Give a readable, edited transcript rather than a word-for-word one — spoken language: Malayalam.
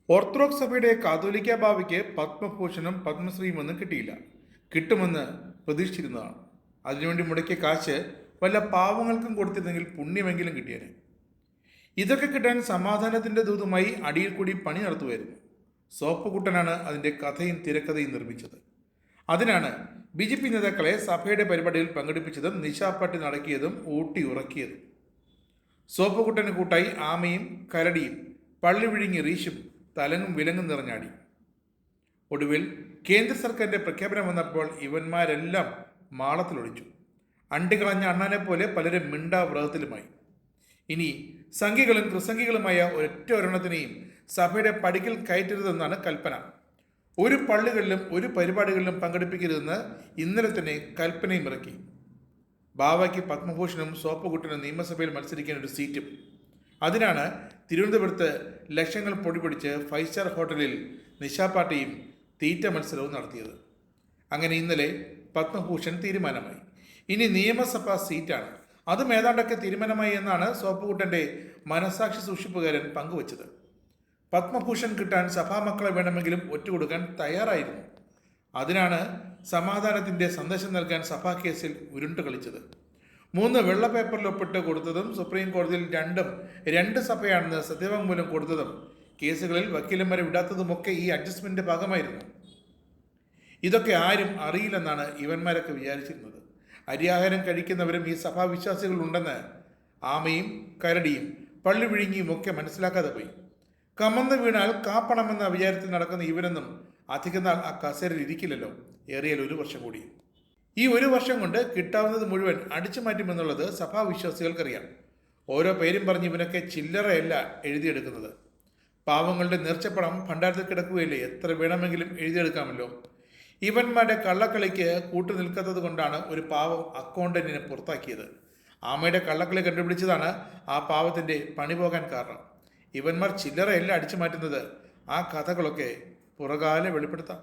ഓർത്തഡോക്സ് സഭയുടെ കാതോലിക്ക ബാവയ്ക്ക് പത്മഭൂഷണം പത്മശ്രീയും ഒന്നും കിട്ടിയില്ല. കിട്ടുമെന്ന് പ്രതീക്ഷിച്ചിരുന്നതാണ്. അതിനുവേണ്ടി മുടക്കിയ കാശ് വല്ല പാവങ്ങൾക്കും കൊടുത്തിരുന്നെങ്കിൽ പുണ്യമെങ്കിലും കിട്ടിയേനെ. ഇതൊക്കെ കിട്ടാൻ സമാധാനത്തിന്റെ ദൂതുമായി അടിയിൽ കൂടി പണി നടത്തുമായിരുന്നു. സോപ്പുകുട്ടനാണ് അതിന്റെ കഥയും തിരക്കഥയും നിർമ്മിച്ചത്. അതിനാണ് BJP നേതാക്കളെ സഭയുടെ പരിപാടിയിൽ പങ്കെടുപ്പിച്ചതും നിശാപ്പാട്ടി നടക്കിയതും ഊട്ടി ഉറക്കിയതും. സോപ്പുകുട്ടന് കൂട്ടായി ആമയും കരടിയും പള്ളി വിഴുങ്ങി റീഷും തലങ്ങും വിലങ്ങും നിറഞ്ഞാടി. ഒടുവിൽ കേന്ദ്ര സർക്കാരിന്റെ പ്രഖ്യാപനം വന്നപ്പോൾ ഇവന്മാരെല്ലാം മാളത്തിലൊളിച്ചു. അണ്ടികളഞ്ഞ അണ്ണാനെ പോലെ പലരും മിണ്ടാവ്രതത്തിലുമായി. ഇനി സംഘികളും കൃസംഘികളുമായ ഒരൊറ്റ ഒരെണ്ണത്തിനെയും സഭയുടെ പടിക്കൽ കയറ്റരുതെന്നാണ് കൽപ്പന. ഒരു പള്ളികളിലും ഒരു പരിപാടികളിലും പങ്കെടുപ്പിക്കരുതെന്ന് ഇന്നലെ തന്നെ കൽപ്പനയും ഇറക്കി. ബാവയ്ക്ക് പത്മഭൂഷണും സോപ്പുകുട്ടനും നിയമസഭയിൽ മത്സരിക്കാൻ ഒരു സീറ്റും. അതിനാണ് തിരുവനന്തപുരത്ത് ലക്ഷങ്ങൾ പൊടിപിടിച്ച് 5 സ്റ്റാർ ഹോട്ടലിൽ നിശാപാർട്ടിയും തീറ്റ മത്സരവും നടത്തിയത്. അങ്ങനെ ഇന്നലെ പത്മഭൂഷൺ തീരുമാനമായി. ഇനി നിയമസഭാ സീറ്റാണ്. അതും ഏതാണ്ടൊക്കെ തീരുമാനമായി എന്നാണ് സോപ്പുകുട്ടൻ്റെ മനസാക്ഷി സൂക്ഷിപ്പുകാരൻ പങ്കുവച്ചത്. പത്മഭൂഷൺ കിട്ടാൻ സഭാമക്കളെ വേണമെങ്കിലും ഒറ്റുകൊടുക്കാൻ തയ്യാറായിരുന്നു. അതിനാണ് സമാധാനത്തിൻ്റെ സന്ദേശം നൽകാൻ സഭാ കേസിൽ ഉരുണ്ടു കളിച്ചത്. 3 വെള്ള പേപ്പറിൽ ഒപ്പിട്ട് കൊടുത്തതും സുപ്രീം കോടതിയിൽ രണ്ട് സഭയാണെന്ന് സത്യവാങ്മൂലം കൊടുത്തതും കേസുകളിൽ വക്കീലന്മാരെ വിടാത്തതുമൊക്കെ ഈ അഡ്ജസ്റ്റ്മെന്റിന്റെ ഭാഗമായിരുന്നു. ഇതൊക്കെ ആരും അറിയില്ലെന്നാണ് ഇവന്മാരൊക്കെ വിചാരിച്ചിരുന്നത്. അരിയാഹാരം കഴിക്കുന്നവരും ഈ സഭാവിശ്വാസികൾ ഉണ്ടെന്ന് ആമയും കരടിയും പള്ളി വിഴുങ്ങിയും ഒക്കെ മനസ്സിലാക്കാതെ പോയി. കമന്ന് വീണാൽ കാപ്പണമെന്ന വിചാരത്തിൽ നടക്കുന്ന ഇവരൊന്നും അധികം നാൾ ആ കസേരയിൽ ഇരിക്കില്ലല്ലോ. ഏറിയാൽ 1 വർഷം കൂടി. ഈ 1 വർഷം കൊണ്ട് കിട്ടാവുന്നത് മുഴുവൻ അടിച്ചു മാറ്റുമെന്നുള്ളത് സഭാവിശ്വാസികൾക്കറിയാം. ഓരോ പേരും പറഞ്ഞ് ഇവനൊക്കെ ചില്ലറയല്ല എഴുതിയെടുക്കുന്നത്. പാവങ്ങളുടെ നേർച്ചപ്പണം ഭണ്ഡാരത്തിൽ കിടക്കുകയല്ലേ, എത്ര വേണമെങ്കിലും എഴുതിയെടുക്കാമല്ലോ. ഇവന്മാരുടെ കള്ളക്കളിക്ക് കൂട്ടുനിൽക്കാത്തത് കൊണ്ടാണ് ഒരു പാവം അക്കൗണ്ടന്റിനെ പുറത്താക്കിയത്. ആമയുടെ കള്ളക്കളി കണ്ടുപിടിച്ചതാണ് ആ പാവത്തിന്റെ പണി പോകാൻ കാരണം. ഇവന്മാർ ചില്ലറയല്ല അടിച്ചു മാറ്റുന്നത്. ആ കഥകളൊക്കെ പുറകാലെ വെളിപ്പെടുത്താം.